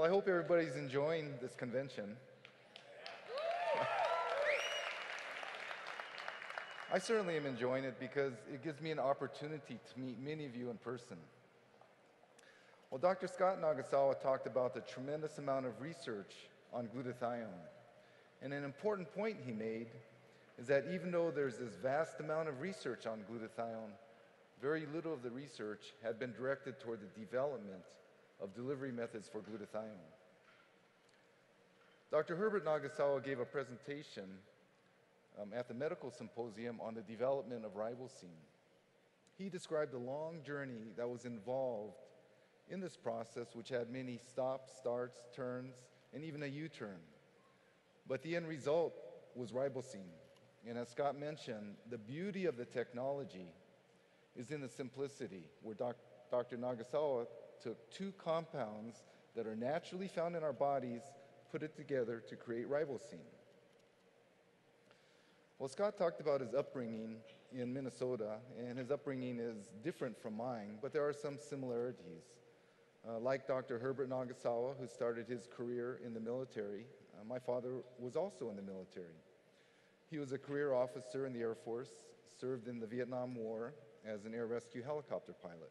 Well, I hope everybody's enjoying this convention. I certainly am enjoying it because it gives me an opportunity to meet many of you in person. Well, Dr. Scott Nagasawa talked about the tremendous amount of research on glutathione. And an important point he made is that even though there's this vast amount of research on glutathione, very little of the research had been directed toward the development of delivery methods for glutathione. Dr. Herbert Nagasawa gave a presentation at the medical symposium on the development of ribosine. He described the long journey that was involved in this process, which had many stops, starts, turns, and even a U-turn. But the end result was ribosine. And as Scott mentioned, the beauty of the technology is in the simplicity, where Dr. Nagasawa took two compounds that are naturally found in our bodies, put it together to create ribosine. Well, Scott talked about his upbringing in Minnesota, and his upbringing is different from mine, but there are some similarities. Like Dr. Herbert Nagasawa, who started his career in the military, my father was also in the military. He was a career officer in the Air Force, served in the Vietnam War as an air rescue helicopter pilot.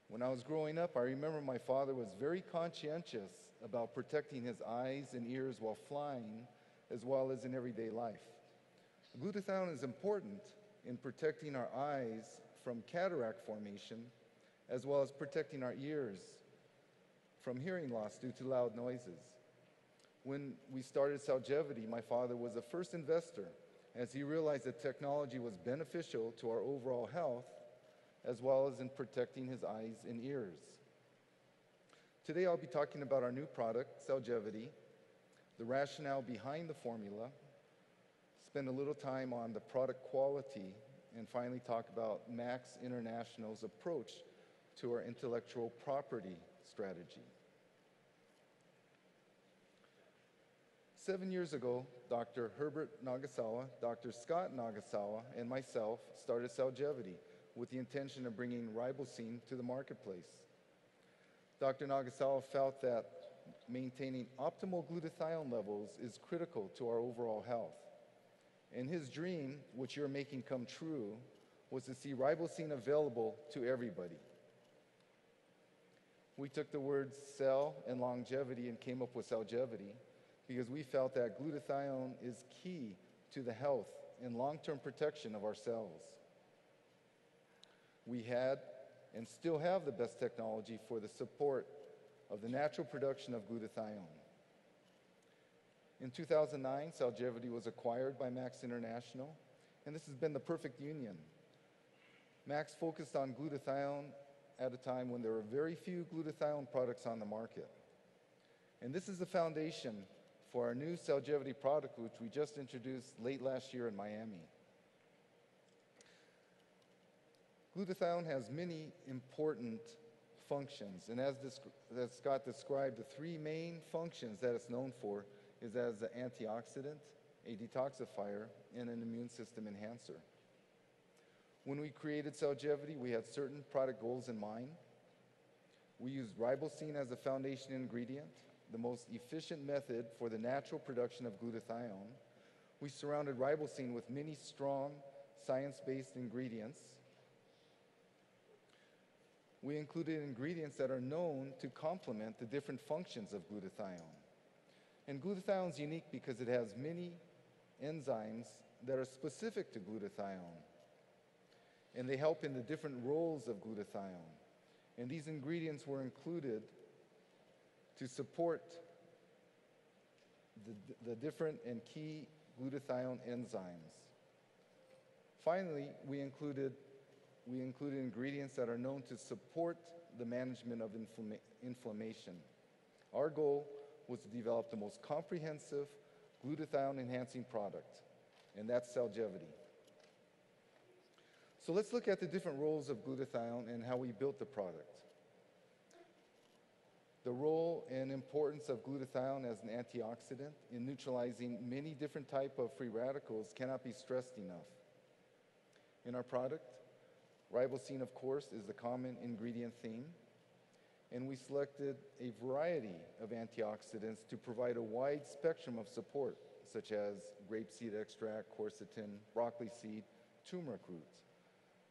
When I was growing up, I remember my father was very conscientious about protecting his eyes and ears while flying, as well as in everyday life. Glutathione is important in protecting our eyes from cataract formation, as well as protecting our ears from hearing loss due to loud noises. When we started Celgevity, my father was the first investor, as he realized that technology was beneficial to our overall health, as well as in protecting his eyes and ears. Today I'll be talking about our new product, Celgevity, the rationale behind the formula, spend a little time on the product quality, and finally talk about Max International's approach to our intellectual property strategy. 7 years ago, Dr. Herbert Nagasawa, Dr. Scott Nagasawa, and myself started Celgevity with the intention of bringing ribosine to the marketplace. Dr. Nagasawa felt that maintaining optimal glutathione levels is critical to our overall health. And his dream, which you're making come true, was to see ribosine available to everybody. We took the words cell and longevity and came up with Celgevity because we felt that glutathione is key to the health and long-term protection of our cells. We had and still have the best technology for the support of the natural production of glutathione. In 2009, Celgevity was acquired by Max International, and this has been the perfect union. Max focused on glutathione at a time when there were very few glutathione products on the market. And this is the foundation for our new Celgevity product, which we just introduced late last year in Miami. Glutathione has many important functions, and as Scott described, the three main functions that it's known for is as an antioxidant, a detoxifier, and an immune system enhancer. When we created Celgevity, we had certain product goals in mind. We used ribosine as a foundation ingredient, the most efficient method for the natural production of glutathione. We surrounded ribosine with many strong science-based ingredients. We included ingredients that are known to complement the different functions of glutathione. And glutathione is unique because it has many enzymes that are specific to glutathione. And they help in the different roles of glutathione. And these ingredients were included to support the different and key glutathione enzymes. Finally, we included ingredients that are known to support the management of inflammation. Our goal was to develop the most comprehensive glutathione-enhancing product, and that's Celgevity. So let's look at the different roles of glutathione and how we built the product. The role and importance of glutathione as an antioxidant in neutralizing many different types of free radicals cannot be stressed enough. In our product, ribosine, of course, is the common ingredient theme. and we selected a variety of antioxidants to provide a wide spectrum of support, such as grapeseed extract, quercetin, broccoli seed, turmeric root.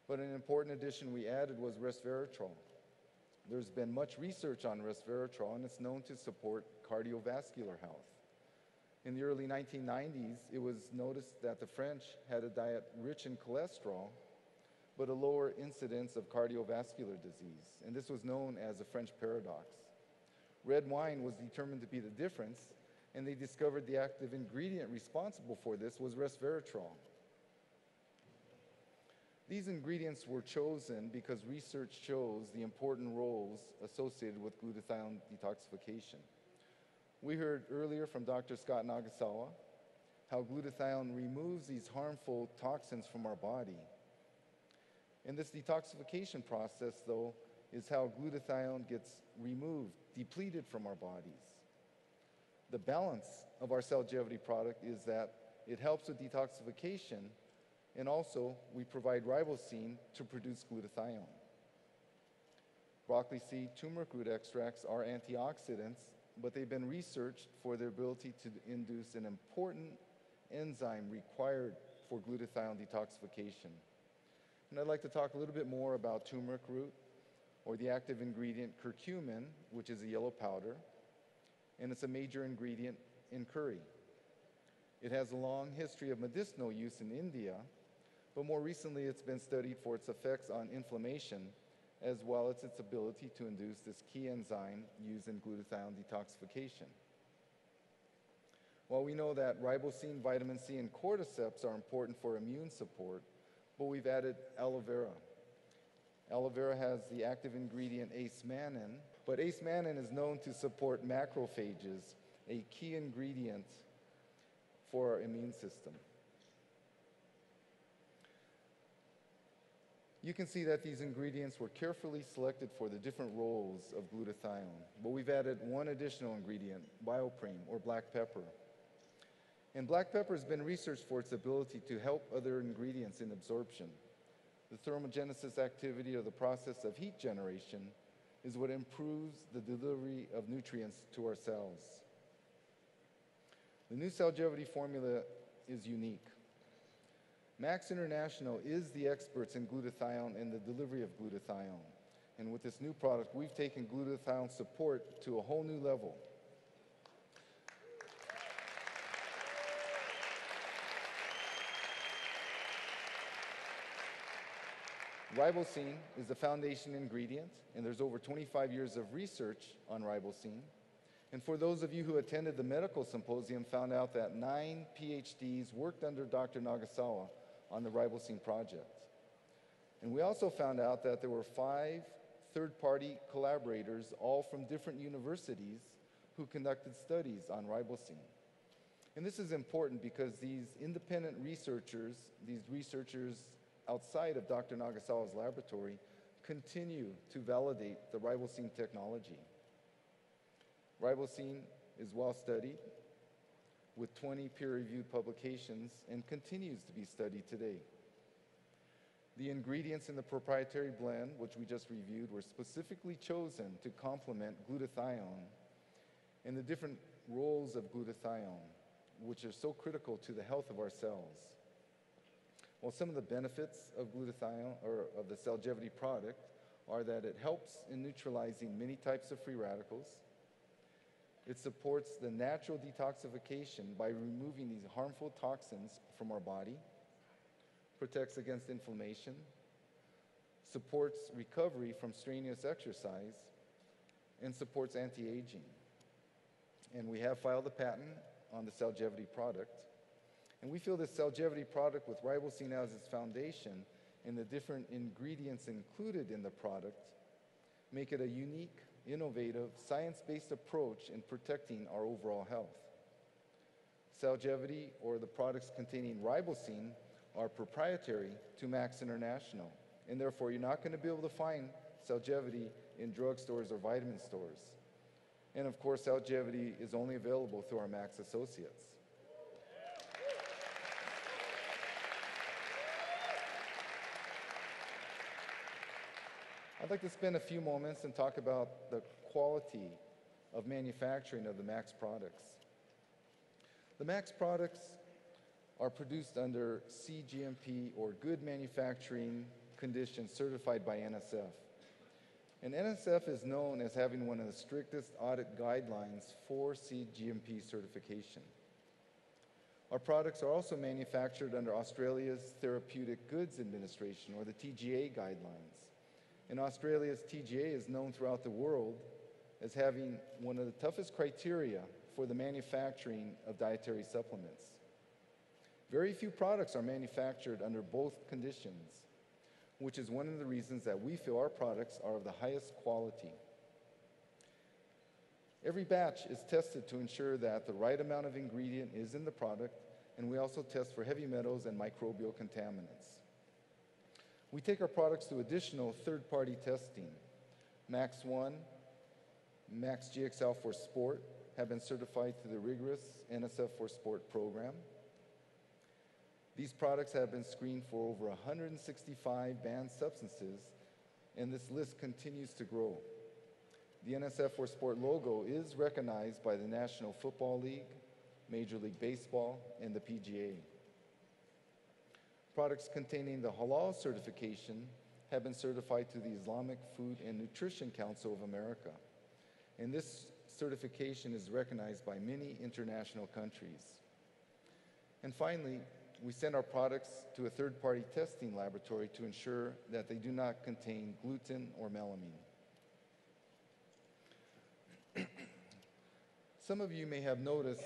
But an important addition we added was resveratrol. There's been much research on resveratrol, and it's known to support cardiovascular health. In the early 1990s, it was noticed that the French had a diet rich in cholesterol, but a lower incidence of cardiovascular disease, and this was known as the French paradox. Red wine was determined to be the difference, and they discovered the active ingredient responsible for this was resveratrol. These ingredients were chosen because research shows the important roles associated with glutathione detoxification. We heard earlier from Dr. Scott Nagasawa how glutathione removes these harmful toxins from our body. And this detoxification process, though, is how glutathione gets removed, depleted from our bodies. The balance of our Cellgevity product is that it helps with detoxification, and also we provide ribosine to produce glutathione. Broccoli seed, turmeric root extracts are antioxidants, but they've been researched for their ability to induce an important enzyme required for glutathione detoxification. And I'd like to talk a little bit more about turmeric root, or the active ingredient curcumin, which is a yellow powder, and it's a major ingredient in curry. It has a long history of medicinal use in India, but more recently it's been studied for its effects on inflammation, as well as its ability to induce this key enzyme used in glutathione detoxification. While we know that ribosine, vitamin C, and cordyceps are important for immune support, but we've added aloe vera. Aloe vera has the active ingredient ace-mannan, but ace-mannan is known to support macrophages, a key ingredient for our immune system. You can see that these ingredients were carefully selected for the different roles of glutathione, but we've added one additional ingredient, bioprene, or black pepper. And black pepper has been researched for its ability to help other ingredients in absorption. The thermogenesis activity, or the process of heat generation, is what improves the delivery of nutrients to our cells. The new Cellgevity formula is unique. Max International is the experts in glutathione and the delivery of glutathione. And with this new product, we've taken glutathione support to a whole new level. Ribosine is the foundation ingredient, and there's over 25 years of research on ribosine. And for those of you who attended the medical symposium, found out that 9 PhDs worked under Dr. Nagasawa on the ribosine project. And we also found out that there were 5 third-party collaborators, all from different universities, who conducted studies on ribosine. And this is important because these independent researchers, these researchers outside of Dr. Nagasawa's laboratory, continue to validate the ribosine technology. Ribosine is well studied with 20 peer-reviewed publications and continues to be studied today. The ingredients in the proprietary blend, which we just reviewed, were specifically chosen to complement glutathione and the different roles of glutathione, which are so critical to the health of our cells. Well, some of the benefits of glutathione, or of the Cellgevity product, are that it helps in neutralizing many types of free radicals. It supports the natural detoxification by removing these harmful toxins from our body, protects against inflammation, supports recovery from strenuous exercise, and supports anti-aging. And we have filed a patent on the Cellgevity product. And we feel this Cellgevity product with ribosine as its foundation and the different ingredients included in the product make it a unique, innovative, science-based approach in protecting our overall health. Cellgevity, or the products containing ribosine, are proprietary to Max International, and therefore you're not going to be able to find Cellgevity in drugstores or vitamin stores. And of course, Cellgevity is only available through our Max associates. I'd I'd like to spend a few moments and talk about the quality of manufacturing of the MAX products. The MAX products are produced under CGMP, or Good Manufacturing Conditions, certified by NSF. And NSF is known as having one of the strictest audit guidelines for CGMP certification. Our products are also manufactured under Australia's Therapeutic Goods Administration, or the TGA guidelines. And Australia's TGA is known throughout the world as having one of the toughest criteria for the manufacturing of dietary supplements. Very few products are manufactured under both conditions, which is one of the reasons that we feel our products are of the highest quality. Every batch is tested to ensure that the right amount of ingredient is in the product, and we also test for heavy metals and microbial contaminants. We take our products to additional third-party testing. Max 1, Max GXL for Sport have been certified through the rigorous NSF for Sport program. These products have been screened for over 165 banned substances, and this list continues to grow. The NSF for Sport logo is recognized by the National Football League, Major League Baseball, and the PGA. Products containing the halal certification have been certified to the Islamic Food and Nutrition Council of America, and this certification is recognized by many international countries. And finally, we send our products to a third-party testing laboratory to ensure that they do not contain gluten or melamine. Some of you may have noticed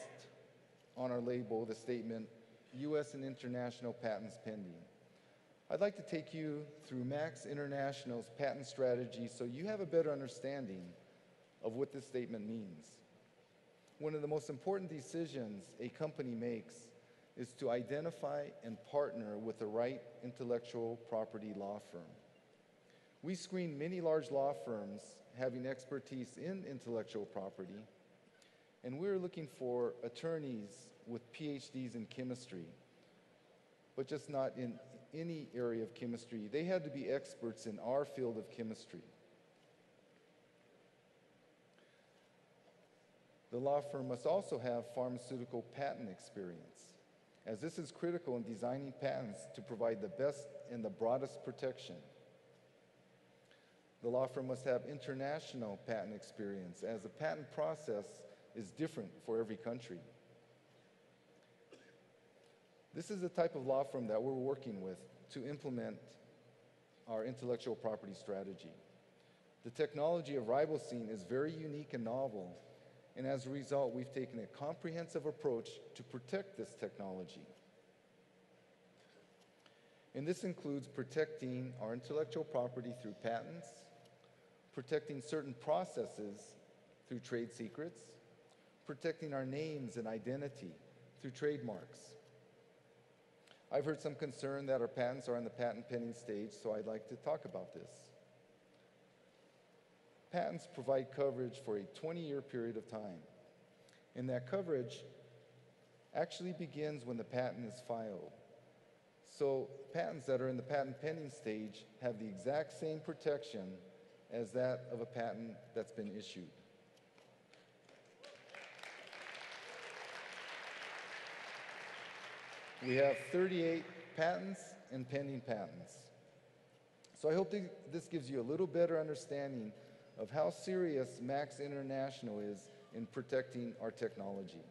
on our label the statement, U.S. and international patents pending. I'd like to take you through Max International's patent strategy so you have a better understanding of what this statement means. One of the most important decisions a company makes is to identify and partner with the right intellectual property law firm. We screen many large law firms having expertise in intellectual property, and we're looking for attorneys with PhDs in chemistry, but just not in any area of chemistry. They had to be experts in our field of chemistry. The law firm must also have pharmaceutical patent experience, as this is critical in designing patents to provide the best and the broadest protection. The law firm must have international patent experience, as the patent process is different for every country. This is the type of law firm that we're working with to implement our intellectual property strategy. The technology of ribosine is very unique and novel, and as a result, we've taken a comprehensive approach to protect this technology. And this includes protecting our intellectual property through patents, protecting certain processes through trade secrets, protecting our names and identity through trademarks. I've heard some concern that our patents are in the patent pending stage, so I'd like to talk about this. Patents provide coverage for a 20-year period of time, and that coverage actually begins when the patent is filed. So patents that are in the patent pending stage have the exact same protection as that of a patent that's been issued. We have 38 patents and pending patents. So I hope this gives you a little better understanding of how serious Max International is in protecting our technology.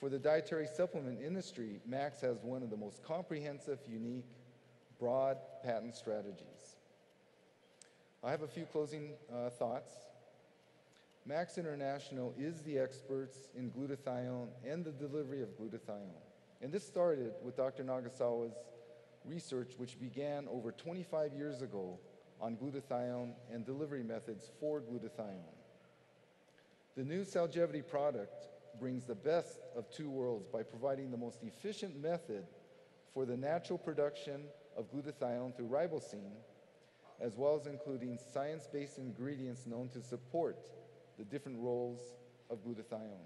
For the dietary supplement industry, Max has one of the most comprehensive, unique, broad patent strategies. I have a few closing thoughts. Max International is the experts in glutathione and the delivery of glutathione. And this started with Dr. Nagasawa's research, which began over 25 years ago on glutathione and delivery methods for glutathione. The new Celgevity product brings the best of two worlds by providing the most efficient method for the natural production of glutathione through ribosine, as well as including science-based ingredients known to support the different roles of glutathione.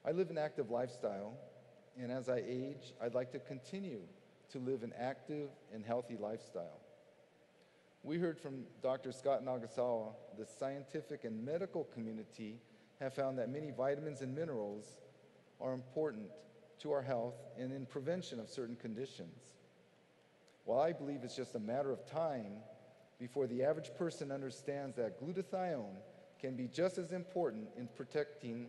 I live an active lifestyle, and as I age, I'd like to continue to live an active and healthy lifestyle. We heard from Dr. Scott Nagasawa, the scientific and medical community have found that many vitamins and minerals are important to our health and in prevention of certain conditions. While I believe it's just a matter of time before the average person understands that glutathione can be just as important in protecting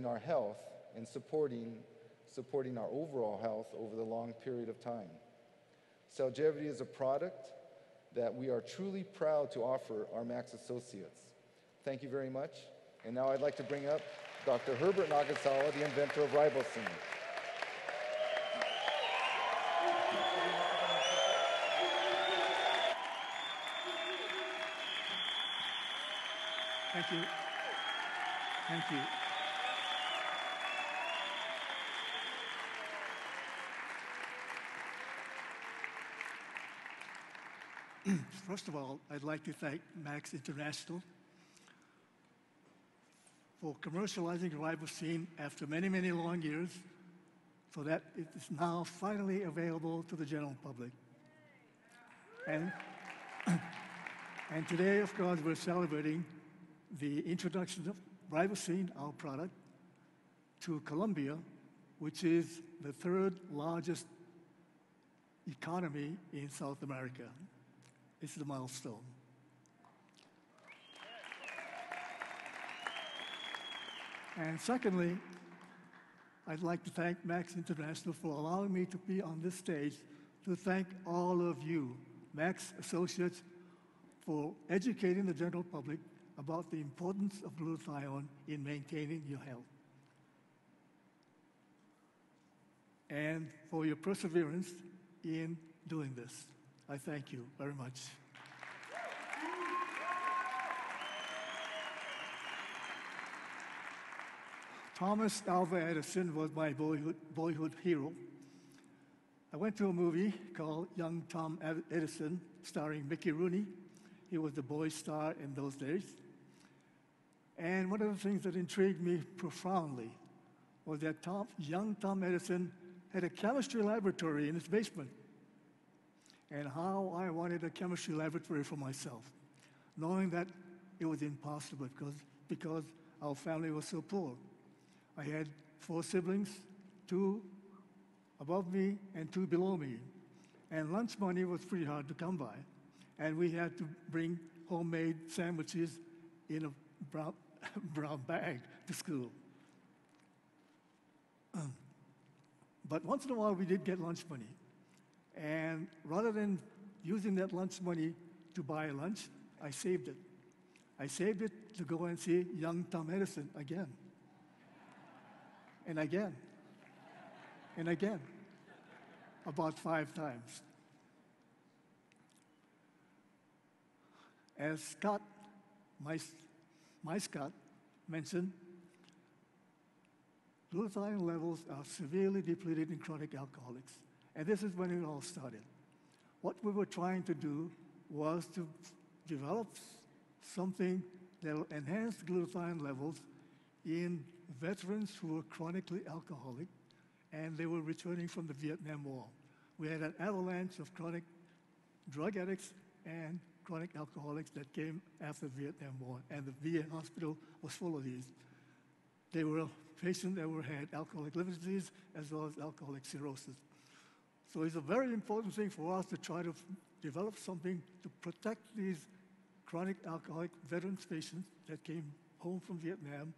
our health and supporting our overall health over the long period of time. Celgevity is a product that we are truly proud to offer our Max associates. Thank you very much. And now I'd like to bring up Dr. Herbert Nagasawa, the inventor of ribosine. Thank you. Thank you. First of all, I'd like to thank Max International for commercializing ribosine after many, many long years so that it is now finally available to the general public. And today, of course, we're celebrating the introduction of ribosine, our product, to Colombia, which is the third largest economy in South America. This is a milestone. And secondly, I'd like to thank Max International for allowing me to be on this stage to thank all of you, Max associates, for educating the general public about the importance of glutathione in maintaining your health. And for your perseverance in doing this. I thank you very much. Thomas Alva Edison was my boyhood hero. I went to a movie called Young Tom Edison, starring Mickey Rooney. He was the boy star in those days. And one of the things that intrigued me profoundly was that young Tom Edison had a chemistry laboratory in his basement. And how I wanted a chemistry laboratory for myself, knowing that it was impossible because our family was so poor. I had 4 siblings, 2 above me and 2 below me. And lunch money was pretty hard to come by. And we had to bring homemade sandwiches in a brown bag to school. But once in a while, we did get lunch money. And rather than using that lunch money to buy lunch, I saved it. I saved it to go and see young Tom Edison again. And again. And again. About 5 times. As Scott, my Scott, mentioned, glutathione levels are severely depleted in chronic alcoholics. And this is when it all started. What we were trying to do was to develop something that will enhance glutathione levels in veterans who were chronically alcoholic, and they were returning from the Vietnam War. We had an avalanche of chronic drug addicts and chronic alcoholics that came after the Vietnam War, and the VA hospital was full of these. They were patients that had alcoholic liver disease as well as alcoholic cirrhosis. So it's a very important thing for us to try to develop something to protect these chronic alcoholic veterans patients that came home from Vietnam,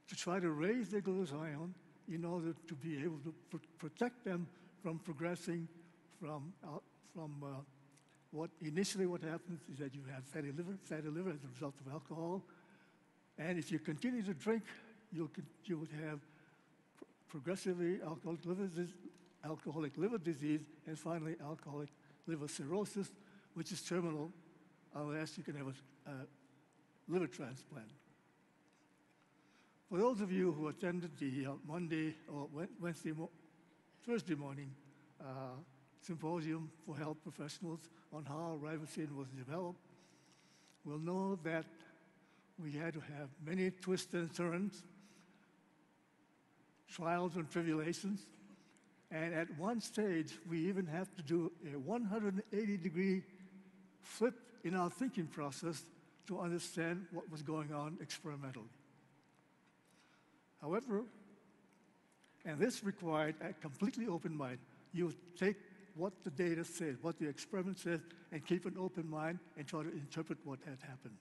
to try to raise their glutathione in order to be able to protect them from progressing from what happens is that you have fatty liver as a result of alcohol. And if you continue to drink, you would have progressively alcoholic liver disease, and finally alcoholic liver cirrhosis, which is terminal unless you can have a liver transplant. For those of you who attended the Thursday morning symposium for health professionals on how ribosine was developed, will know that we had to have many twists and turns, trials and tribulations, And at one stage, we even have to do a 180-degree flip in our thinking process to understand what was going on experimentally. However, and this required a completely open mind. You take what the data says, what the experiment says, and keep an open mind and try to interpret what had happened.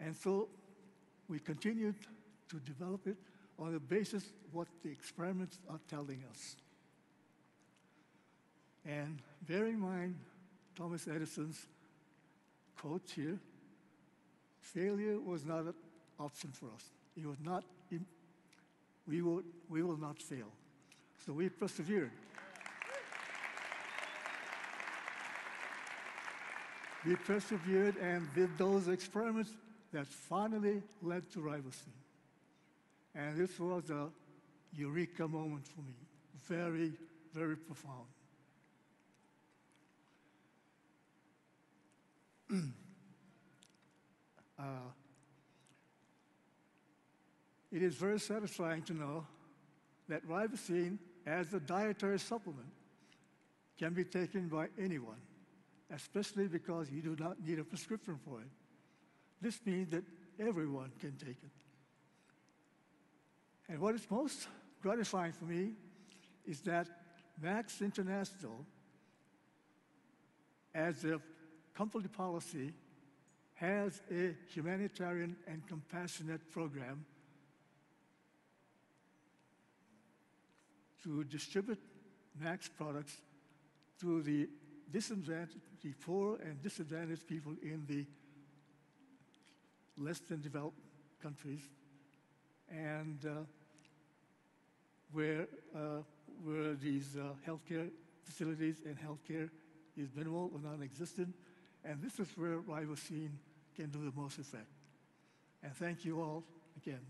And so we continued to develop it on the basis of what the experiments are telling us. And bear in mind Thomas Edison's quote here, failure was not an option for us. It was not, we will not fail. So we persevered. We persevered and did those experiments that finally led to ribosine. And this was a eureka moment for me, very, very profound. It is very satisfying to know that ribosine, as a dietary supplement, can be taken by anyone, especially because you do not need a prescription for it. This means that everyone can take it. And what is most gratifying for me is that Max International, as a company policy, has a humanitarian and compassionate program to distribute Max products to the poor and disadvantaged people in the less than developed countries, and where these healthcare facilities and healthcare is minimal or non-existent. And this is where ribosine can do the most effect. And thank you all again.